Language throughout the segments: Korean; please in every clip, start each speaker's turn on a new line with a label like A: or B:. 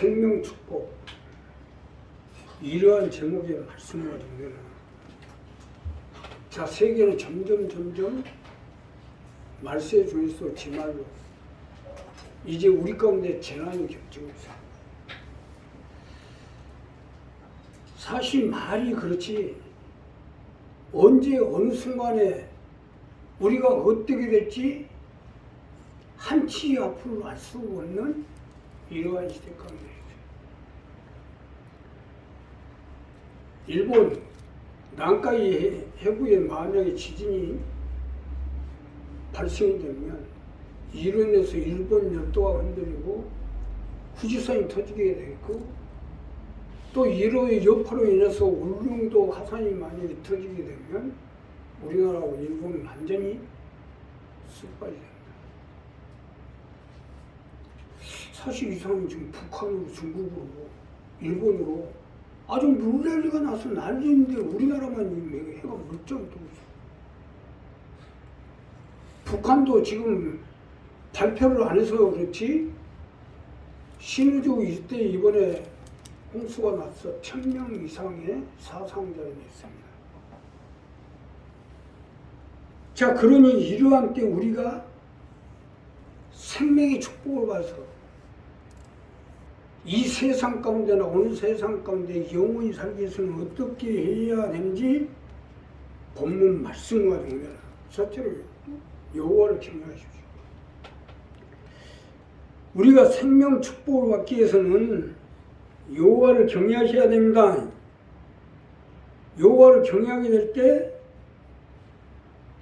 A: 생명축복 이러한 제목의 말씀을 보면 자, 세계는 점점 말세 중에서 지말로 이제 우리 가운데 재난이 겹치고 있어요. 사실 말이 그렇지 언제 어느 순간에 우리가 어떻게 될지 한치 앞으로 알 수 없는 이러한 시대 가운데 일본 난카이 해구에 만약에 지진이 발생이 되면 이로 인해서 일본 열도가 흔들리고 후지산이 터지게 되고 또 이로의 여파로 인해서 울릉도 화산이 만약에 터지게 되면 우리나라하고 일본은 완전히 쑥 빠지게 됩니다. 사실 이 상황이 지금 북한으로 중국으로 일본으로 아주 물난리가 나서 난리인데 우리나라만 해가 멀쩡히 뜨고 있어. 북한도 지금 발표를 안 해서 그렇지 신의주 일대에 이번에 홍수가 나서 1000명 이상의 사상자가 있습니다. 자, 그러니 이러한 때 우리가 생명의 축복을 받아서 이 세상 가운데나 어느 세상 가운데 영원히 살기 위해서는 어떻게 해야 되는지 본문 말씀과 동일하다. 첫째로 여호와를 경외하십시오. 우리가 생명 축복을 받기 위해서는 여호와를 경외하셔야 됩니다. 여호와를 경외하게 될 때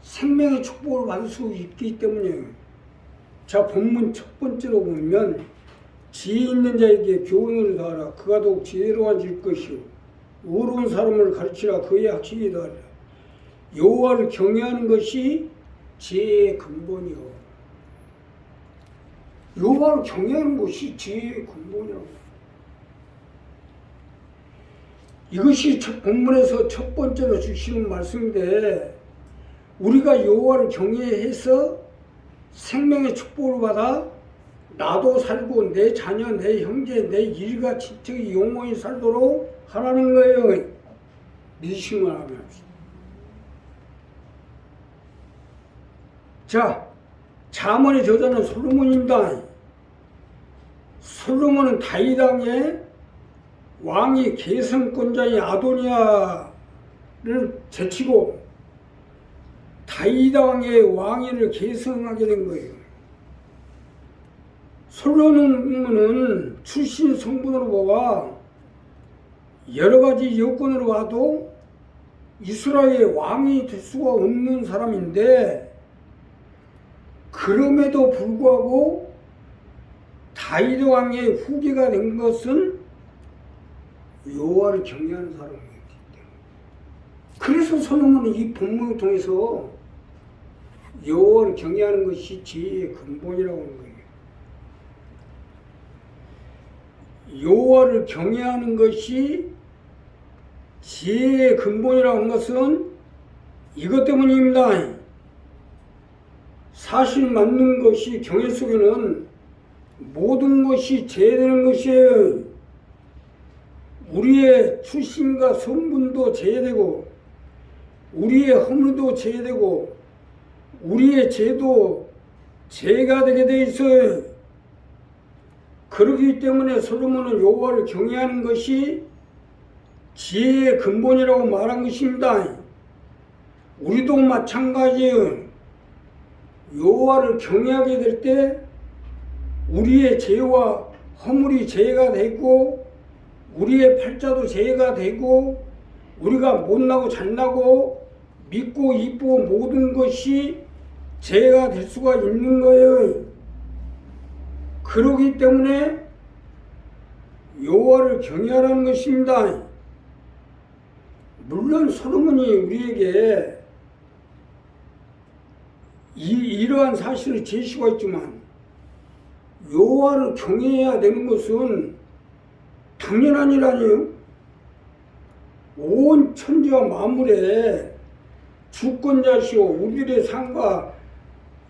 A: 생명의 축복을 받을 수 있기 때문이에요. 자, 본문 첫 번째로 보면 지혜 있는 자에게 교훈을 다하라. 그가 더욱 지혜로워질 것이요 의로운 사람을 가르치라. 그의 학식이 다하라. 여호와를 경외하는 것이 지혜의 근본이요. 여호와를 경외하는 것이 지혜의 근본이라고. 이것이 본문에서 첫 번째로 주시는 말씀인데 우리가 여호와를 경외해서 생명의 축복을 받아 나도 살고 내 자녀, 내 형제, 내 일가 친척이 영원히 살도록 하라는 거예요. 믿으시면 하면. 자, 잠언의 저자는 솔로몬입니다. 솔로몬은 다윗 왕의 왕이 계승권자인 아도니아를 제치고 다윗 왕의 왕위를 계승하게 된 거예요. 솔로몬은 출신 성분으로 보아 여러 가지 여건으로 봐도 이스라엘의 왕이 될 수가 없는 사람인데 그럼에도 불구하고 다윗 왕의 후계가 된 것은 여호와를 경외하는 사람이었기 때문에 그래서 솔로몬은 이 본문을 통해서 여호와를 경외하는 것이 지혜의 근본이라고 하는 거예요. 여호와를 경외하는 것이 지혜의 근본이라고 하는 것은 이것 때문입니다. 사실 맞는 것이 경외 속에는 모든 것이 제외되는 것이에요. 우리의 출신과 성분도 제외되고 우리의 허물도 제외되고 우리의 죄도 제가 되게 돼 있어요. 그렇기 때문에 솔로몬은 여호와를 경외하는 것이 지혜의 근본이라고 말한 것입니다. 우리도 마찬가지예요. 여호와를 경외하게 될 때 우리의 죄와 허물이 제가 되고 우리의 팔자도 제가 되고 우리가 못나고 잘나고 믿고 이쁘고 모든 것이 제가 될 수가 있는 거예요. 그러기 때문에 여호와를 경외하라는 것입니다. 물론 솔로몬이 우리에게 이러한 사실을 제시하고 있지만 여호와를 경외해야 되는 것은 당연한 일 아니에요? 온 천지와 만물에 주권자시오 우리들의 삶과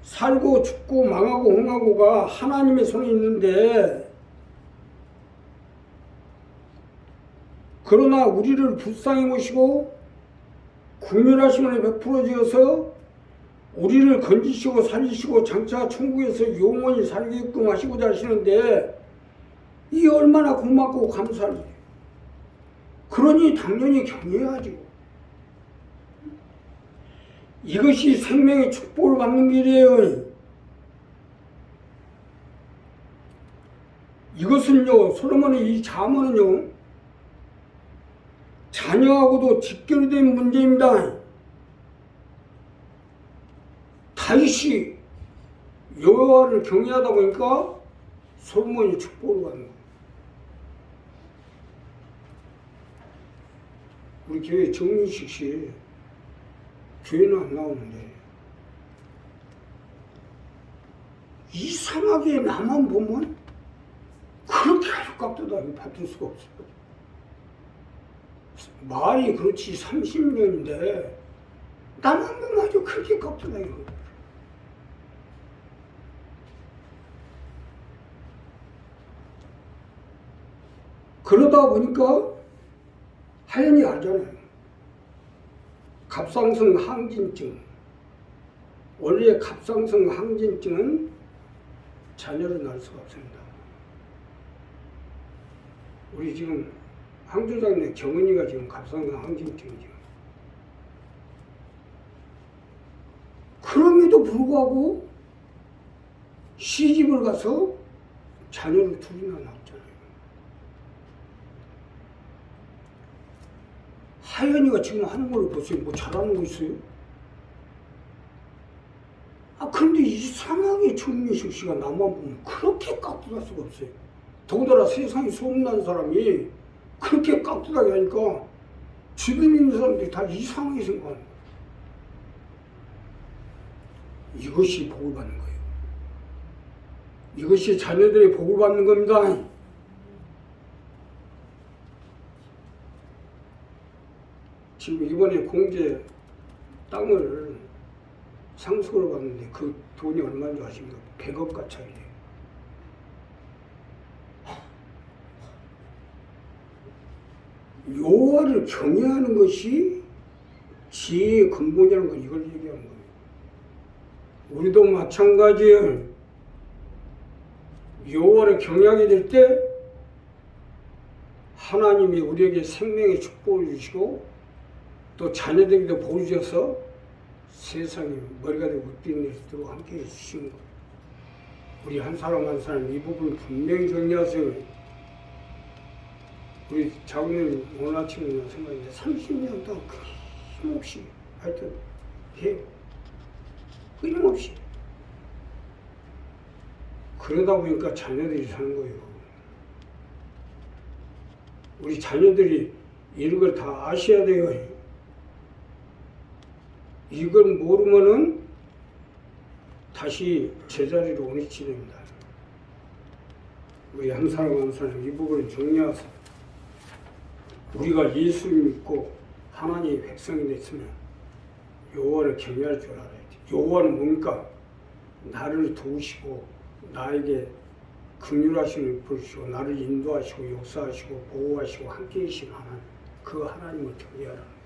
A: 살고 죽고 망하고 흥하고가 하나님의 손에 있는데 그러나 우리를 불쌍히 모시고 긍휼하심을 베풀어 주어서 우리를 건지시고 살리시고 장차 천국에서 영원히 살게끔 하시고자 하시는데 이 얼마나 고맙고 감사할 일이에요. 그러니 당연히 경외하죠. 이것이 생명의 축복을 받는 길이에요. 이것은요, 솔로몬의 이 잠언은요, 자녀하고도 직결된 문제입니다. 다윗이 여호와를 경외하다 보니까 솔로몬이 축복을 받는 거예요. 우리 교회 정민식 씨 교회는 안 나오는데 이상하게 나만 보면 그렇게 아주 깍두다니 받을 수가 없어요. 말이 그렇지 30년인데 나만 보면 아주 그렇게 깍두다니. 그러다 보니까 하연이 알잖아요. 갑상선 항진증. 원래 갑상선 항진증은 자녀를 낳을 수가 없습니다. 우리 지금 황조장네 경은이가 지금 갑상선 항진증이죠. 그럼에도 불구하고 시집을 가서 자녀를 둘이나 낳았잖아요. 하연이가 지금 하는 걸 보세요. 뭐 잘하는 거 있어요? 근데 이상하게 정민식 씨가 나만 보면 그렇게 깍두할 수가 없어요. 더군다나 세상에 소문난 사람이 그렇게 깍두하게 하니까 주변에 있는 사람들이 다 이상하게 생각하는 거예요. 이것이 복을 받는 거예요. 이것이 자녀들의 복을 받는 겁니다. 지금 이번에 공제 땅을 상속을 받는데 그 돈이 얼마인지 아십니까? 100억 가차이래요. 여호와를 경외하는 것이 지혜의 근본이라는 건 이걸 얘기하는 거예요. 우리도 마찬가지예요. 여호와를 경외하게 될 때 하나님이 우리에게 생명의 축복을 주시고 또 자녀들에게도 복을 주셔서 세상에 머리가 되고 뛰는 데도 함께 해주시는 거예요. 우리 한 사람 한 사람 이 부분을 분명히 정리하세요. 우리 자국님 오늘 아침에 생각했는데 30년 동안 끊임없이 하여튼 해요. 끊임없이. 그러다 보니까 자녀들이 사는 거예요. 우리 자녀들이 이런 걸 다 아셔야 돼요. 이걸 모르면은 다시 제자리로 오니치 됩니다. 우리 한 사람 한 사람 이 부분을 정리해서 우리가 예수를 믿고 하나님의 백성이 됐으면 여호와를 경외할 줄 알아야 돼. 여호와는 뭡니까? 나를 도우시고 나에게 긍휼하심을 베푸시고 나를 인도하시고 역사하시고 보호하시고 함께 계신 하나님, 그 하나님을 경외하라.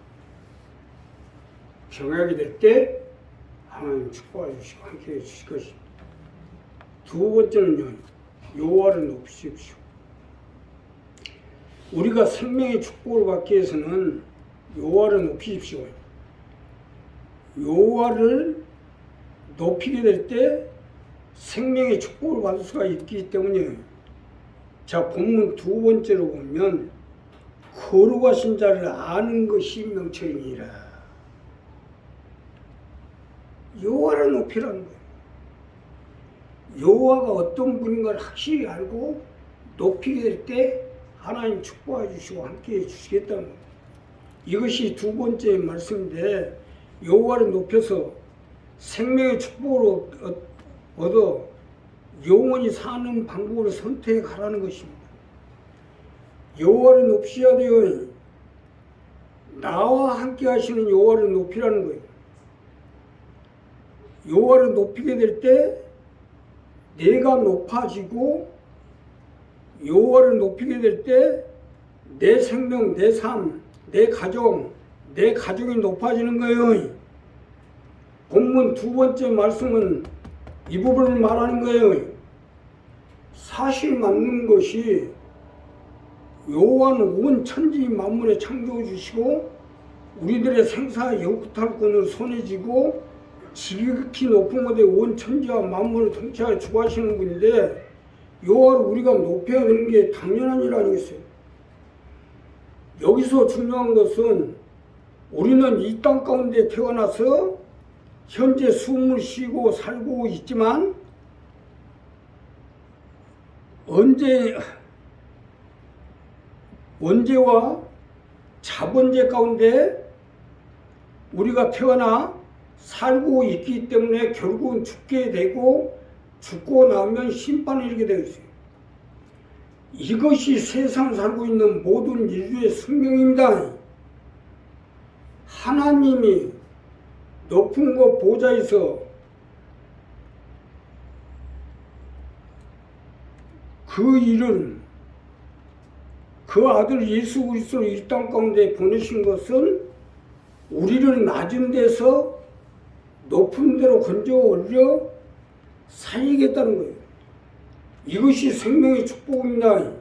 A: 경외하게 될 때 하나님 축복해 주시고 함께 해 주실 것입니다. 두 번째는요, 여호와를 높이십시오. 우리가 생명의 축복을 받기 위해서는 여호와를 높이십시오. 여호와를 높이게 될 때 생명의 축복을 받을 수가 있기 때문에 자, 본문 두 번째로 보면 거룩하신 자를 아는 것이 명철이니라. 여호와를 높이라는 거예요. 여호와가 어떤 분인 걸 확실히 알고 높이게 될 때 하나님 축복해 주시고 함께 해 주시겠다는 거예요. 이것이 두 번째 말씀인데 여호와를 높여서 생명의 축복을 얻어 영원히 사는 방법을 선택하라는 것입니다. 여호와를 높이셔야 돼요. 나와 함께 하시는 여호와를 높이라는 거예요. 여호와를 높이게 될 때 내가 높아지고 여호와를 높이게 될 때 내 생명, 내 삶, 내 가족이 높아지는 거예요. 본문 두 번째 말씀은 이 부분을 말하는 거예요. 사실 맞는 것이 여호와는 온 천지 만물에 창조해 주시고 우리들의 생사 영구탈권을 손에 쥐고 지극히 높은 곳에 온 천지와 만물을 통치하여 주관하시는 분인데 여호와를 우리가 높여야 되는 게 당연한 일 아니겠어요? 여기서 중요한 것은 우리는 이 땅 가운데 태어나서 현재 숨을 쉬고 살고 있지만 원죄와 자본죄 가운데 우리가 태어나 살고 있기 때문에 결국은 죽게 되고 죽고 나면 심판을 이르게 되어 있어요. 이것이 세상 살고 있는 모든 인류의 숙명입니다. 하나님이 높은 곳 보좌에서 그 일은 그 아들 예수 그리스도를 이 땅 가운데 보내신 것은 우리를 낮은 데서 높은 데로 건져 올려 살리겠다는 거예요. 이것이 생명의 축복입니다.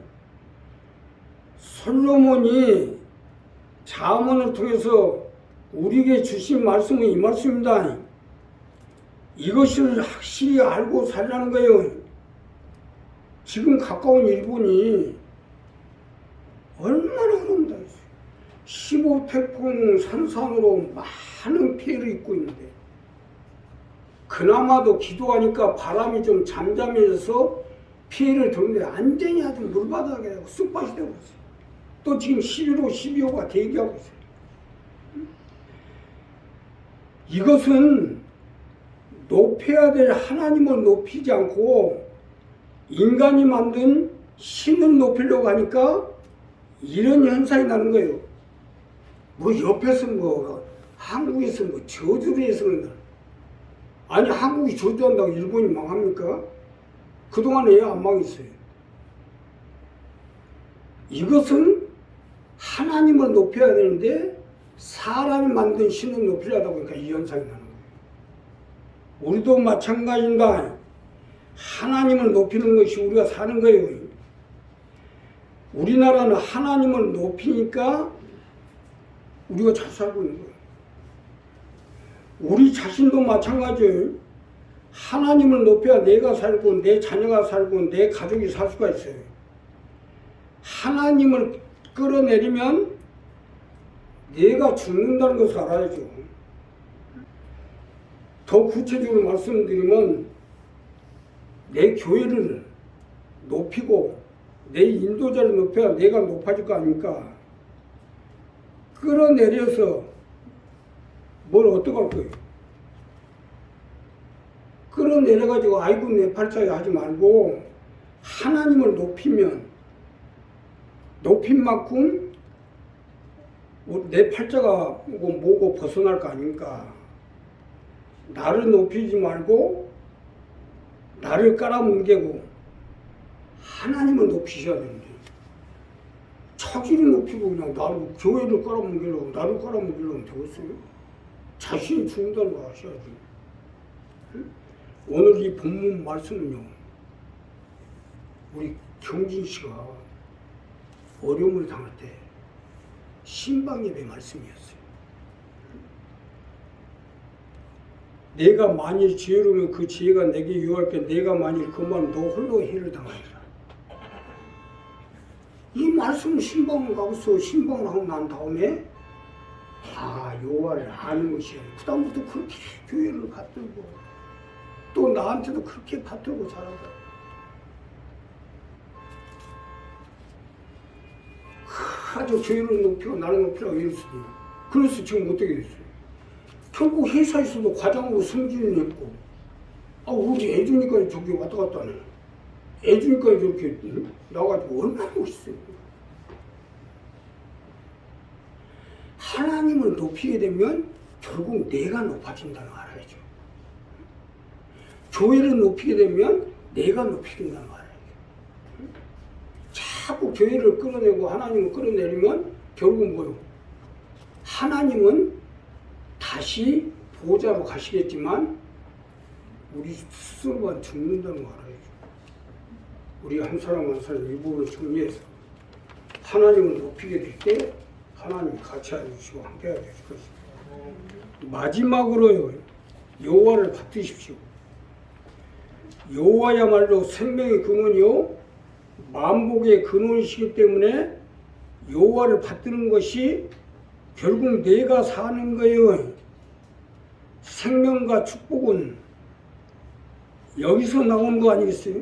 A: 솔로몬이 잠언을 통해서 우리에게 주신 말씀은 이 말씀입니다. 이것을 확실히 알고 살라는 거예요. 지금 가까운 일본이 얼마나 그런다. 15태풍 산산으로 많은 피해를 입고 있는데 그나마도 기도하니까 바람이 좀 잠잠해져서 피해를 덜는데 완전히 아주 물바닥에 쑥밭이 되고 있어요. 또 지금 11호, 12호가 대기하고 있어요. 이것은 높여야 될 하나님을 높이지 않고 인간이 만든 신을 높이려고 하니까 이런 현상이 나는 거예요. 뭐 옆에서 뭐 한국에서 뭐 저주를 해서 그런다. 아니 한국이 저주한다고 일본이 망합니까? 그동안 왜 안 망했어요? 이것은 하나님을 높여야 되는데 사람이 만든 신을 높이려다 보니까 이 현상이 나는 거예요. 우리도 마찬가지입니다. 하나님을 높이는 것이 우리가 사는 거예요. 우리나라는 하나님을 높이니까 우리가 잘 살고 있는 거예요. 우리 자신도 마찬가지예요. 하나님을 높여야 내가 살고 내 자녀가 살고 내 가족이 살 수가 있어요. 하나님을 끌어내리면 내가 죽는다는 것을 알아야죠. 더 구체적으로 말씀드리면 내 교회를 높이고 내 인도자를 높여야 내가 높아질 거 아닙니까? 끌어내려서 뭘 어떡할 거예요? 끌어내려가지고 아이고 내 팔자에 하지 말고 하나님을 높이면 높인 만큼 내 팔자가 뭐고 벗어날 거 아닙니까? 나를 높이지 말고 나를 깔아뭉개고 하나님을 높이셔야 되는데 자기를 높이고 그냥 나를 교회를 깔아뭉개려고 나를 깔아뭉개려고 되겠어요? 자신이 죽는다는 거 아셔야지. 오늘 이 본문 말씀은요, 우리 경진 씨가 어려움을 당할 때 신방예배 말씀이었어요. 내가 만일 지혜로우면 그 지혜가 내게 유할게 내가 만일 그만 너 홀로 해를 당하리라. 이 말씀은 신방을 가고서 신방을 하고 난 다음에 여호와를 아는 것이야. 그 다음부터 그렇게 교회를 받들고 또 나한테도 그렇게 받들고 자라다. 아주 교회를 높이고 나를 높이라고 이랬어요. 그래서 지금 어떻게 됐어요? 결국 회사에서도 과장으로 승진을 했고 우리 애주니까 저기 왔다 갔다 하네. 애주니까 저렇게 나가지고 얼마나 멋있어요. 하나님을 높이게 되면 결국 내가 높아진다는 걸 알아야죠. 교회를 높이게 되면 내가 높이게 된다는 걸 알아야죠. 자꾸 교회를 끌어내고 하나님을 끌어내리면 결국 뭐요? 하나님은 다시 보호자로 가시겠지만 우리 스스로만 죽는다는 거 알아야죠. 우리 한 사람 한 사람 이 부분을 정리해서 하나님을 높이게 될 때 하나님이 같이 해주시고 함께 해주실 것입니다. 마지막으로요, 여호와를 받드십시오. 여호와야말로 생명의 근원이요 만복의 근원이시기 때문에 여호와를 받드는 것이 결국 내가 사는 거예요. 생명과 축복은 여기서 나오는 거 아니겠어요?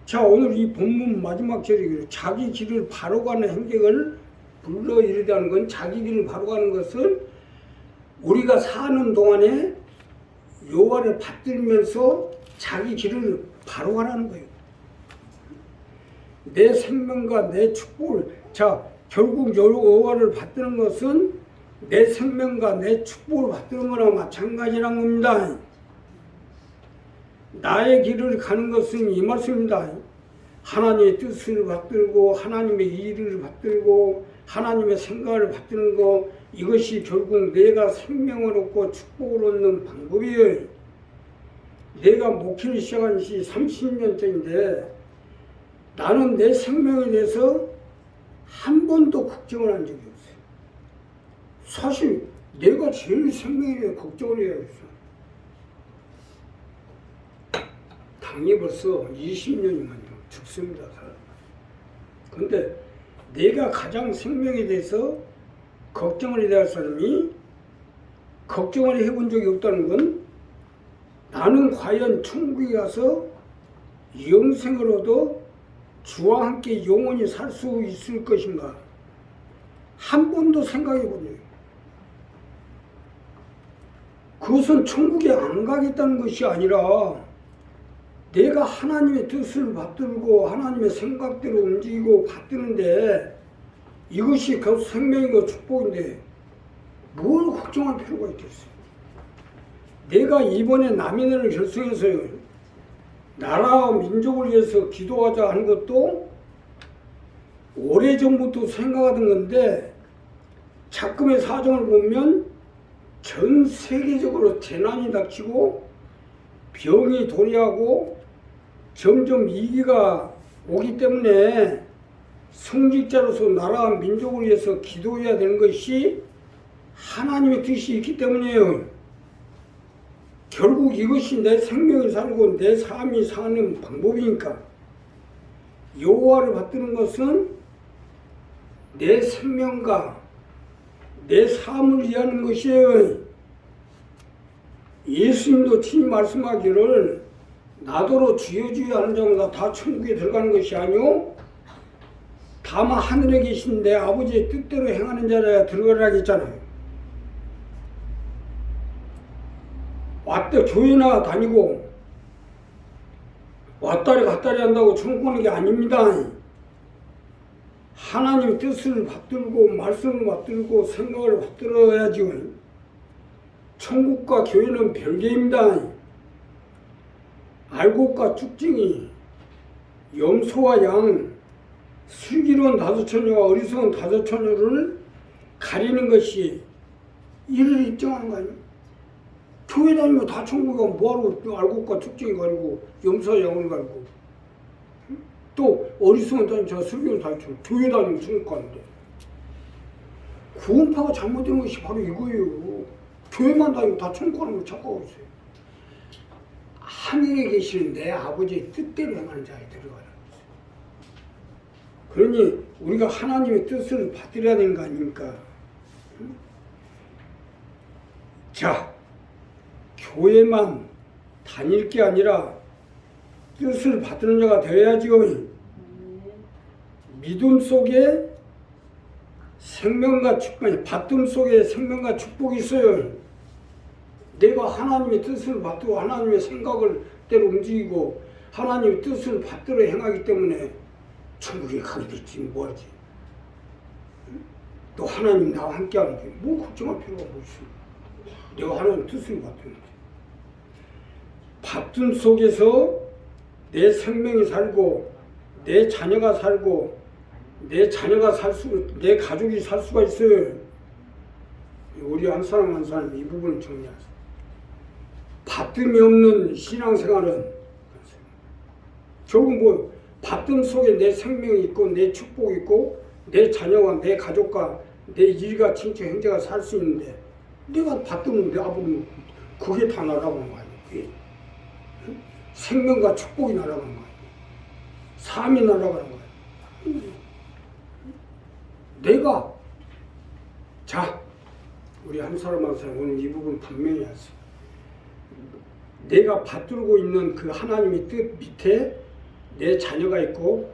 A: 자, 오늘 이 본문 마지막 절이 자기 길을 바로 가는 행적을 불러 이르다는 건, 자기 길을 바로 가는 것을 우리가 사는 동안에 여호와를 받들면서 자기 길을 바로 가라는 거예요. 내 생명과 내 축복을, 자, 결국 여호와를 받드는 것은 내 생명과 내 축복을 받드는 거랑 마찬가지란 겁니다. 나의 길을 가는 것은 이 말씀입니다. 하나님의 뜻을 받들고 하나님의 일을 받들고 하나님의 생각을 받드는 거, 이것이 결국 내가 생명을 얻고 축복을 얻는 방법이에요. 내가 목회를 시작한 지 30년째인데 나는 내 생명에 대해서 한 번도 걱정을 한 적이 없어요. 사실 내가 제일 생명에 대해 걱정을 해야 했어. 당이 벌써 20년이면 죽습니다, 사람. 근데 내가 가장 생명에 대해서 걱정을 해야 할 사람이 걱정을 해본 적이 없다는 건, 나는 과연 천국에 가서 영생을 얻어 주와 함께 영원히 살 수 있을 것인가, 한 번도 생각해 본 적이 없어요. 그것은 천국에 안 가겠다는 것이 아니라 내가 하나님의 뜻을 받들고 하나님의 생각대로 움직이고 받드는데, 이것이 그 생명이고 축복인데 뭘 걱정할 필요가 있겠어요. 내가 이번에 남인을 결성해서 나라와 민족을 위해서 기도하자 하는 것도 오래전부터 생각하던 건데, 작금의 사정을 보면 전 세계적으로 재난이 닥치고 병이 도래하고 점점 위기가 오기 때문에 성직자로서 나라와 민족을 위해서 기도해야 되는 것이 하나님의 뜻이 있기 때문이에요. 결국 이것이 내 생명이 살고 내 삶이 사는 방법이니까, 여호와를 받드는 것은 내 생명과 내 삶을 위하는 것이에요. 예수님도 친히 말씀하기를 나더러 주여 주여 하는 자마다 다 천국에 들어가는 것이 아니오 다만 하늘에 계신 내 아버지의 뜻대로 행하는 자라야 들어가라 했잖아요. 왔다 교회나 다니고 왔다리 갔다리 한다고 천국 가는 게 아닙니다. 하나님의 뜻을 받들고 말씀을 받들고 생각을 받들어야지. 천국과 교회는 별개입니다. 알곡과 쭉쟁이, 염소와 양, 슬기로운 다섯처녀와 어리석은 다섯처녀를 가리는 것이 이를 입증하는 거 아니에요? 교회 다니면 다 천국에 가면 뭐하러 알곡과 쭉쟁이 가리고 염소와 양을 가리고, 또 어리석은 다섯처녀, 슬기로운 다섯처녀, 교회 다니면 천국 가는데. 구원파가 잘못된 것이 바로 이거예요. 교회만 다니면 다 천국 가는 걸 착각하고 있어요. 하늘에 계시는 내 아버지의 뜻대로 행하는 자에 들어가는 거죠. 그러니 우리가 하나님의 뜻을 받들어야 되는 거 아닙니까? 자, 교회만 다닐 게 아니라 뜻을 받드는 자가 되어야지요. 믿음 속에 생명과 축복, 받듦 속에 생명과 축복이 있어요. 내가 하나님의 뜻을 받들고 하나님의 생각을 대로 움직이고 하나님의 뜻을 받들어 행하기 때문에 천국에 가게 됐지 뭐하지. 또 하나님 나와 함께 하는데 뭐 걱정할 필요가 뭐 있어. 내가 하나님 뜻을 받드는데. 받듦 속에서 내 생명이 살고 내 자녀가 살고 내 자녀가 내 가족이 살 수가 있어요. 우리 한 사람 한 사람 이 부분을 정리하세요. 받듦이 없는 신앙생활은 결국 뭐 받듦 속에 내 생명이 있고 내 축복이 있고 내 자녀와 내 가족과 내 일가 친척 형제가 살 수 있는데 내가 받들면 내버리면 그게 다 날아가는 거 아니에요. 그게. 생명과 축복이 날아가는 거 아니에요. 삶이 날아가는 거예요. 내가 자 우리 한 사람 한 사람 오늘 이 부분 분명히 하세요. 내가 받들고 있는 그 하나님의 뜻 밑에 내 자녀가 있고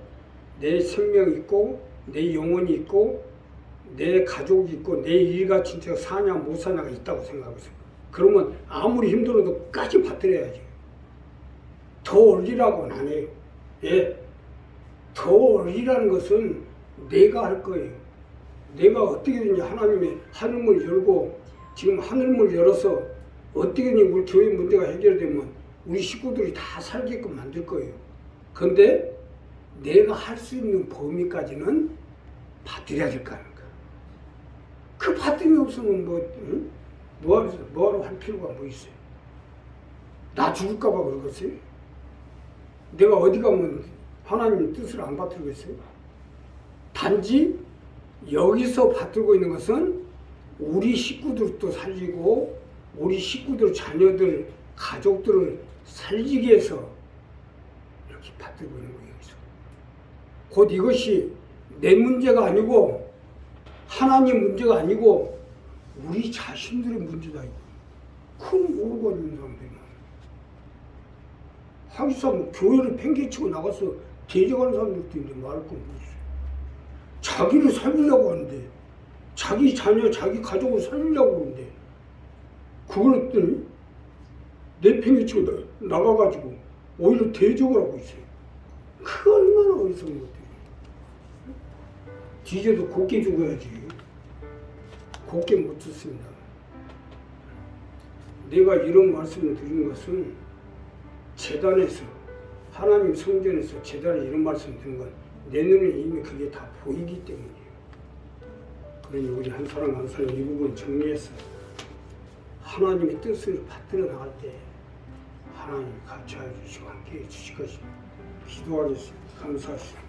A: 내 생명이 있고 내 영혼이 있고 내 가족이 있고 내 일가 친척 사냐 못 사냐가 있다고 생각하세요. 그러면 아무리 힘들어도 끝까지 받들어야지. 더 올리라고는 안 해요. 예. 더 올리라는 것은 내가 할 거예요. 내가 어떻게든지 하나님의 하늘문을 열고 지금 하늘문을 열어서 어떻게든지 우리 교회 문제가 해결되면 우리 식구들이 다 살게끔 만들 거예요. 그런데 내가 할 수 있는 범위까지는 받들여야 될 거 아닙니까? 그 받들이 없으면 뭐하러 할 필요가 뭐 있어요? 나 죽을까 봐 그러겠어요? 내가 어디 가면 하나님의 뜻을 안 받들겠어요? 단지 여기서 받들고 있는 것은 우리 식구들도 살리고 우리 식구들, 자녀들, 가족들을 살리기 위해서 이렇게 받들고 있는 거예요. 곧 이것이 내 문제가 아니고 하나님 문제가 아니고 우리 자신들의 문제다. 큰 모르고 있는 사람들이 하기사 뭐 교회를 팽개치고 나가서 대적하는 사람들도 있는데 말할 건 뭐있어요. 자기를 살리려고 하는데 자기 자녀, 자기 가족을 살리려고 하는데 그걸 했더니 내팽개치고 나가가지고 오히려 대적을 하고 있어요. 그 얼마나 어리석은 것들이에요. 뒤져도 곱게 죽어야지. 곱게 못 죽습니다. 내가 이런 말씀을 드린 것은 제단에서 하나님 성전에서 제단에 이런 말씀을 드린 건 내 눈에 이미 그게 다 보이기 때문이에요. 그러니 우리 한 사람 한 사람 이 부분 정리해서 하나님의 뜻을 받들어 나갈 때 하나님 같이 해주시고 함께 해주실 것입니다. 기도하겠습니다. 감사하십니다.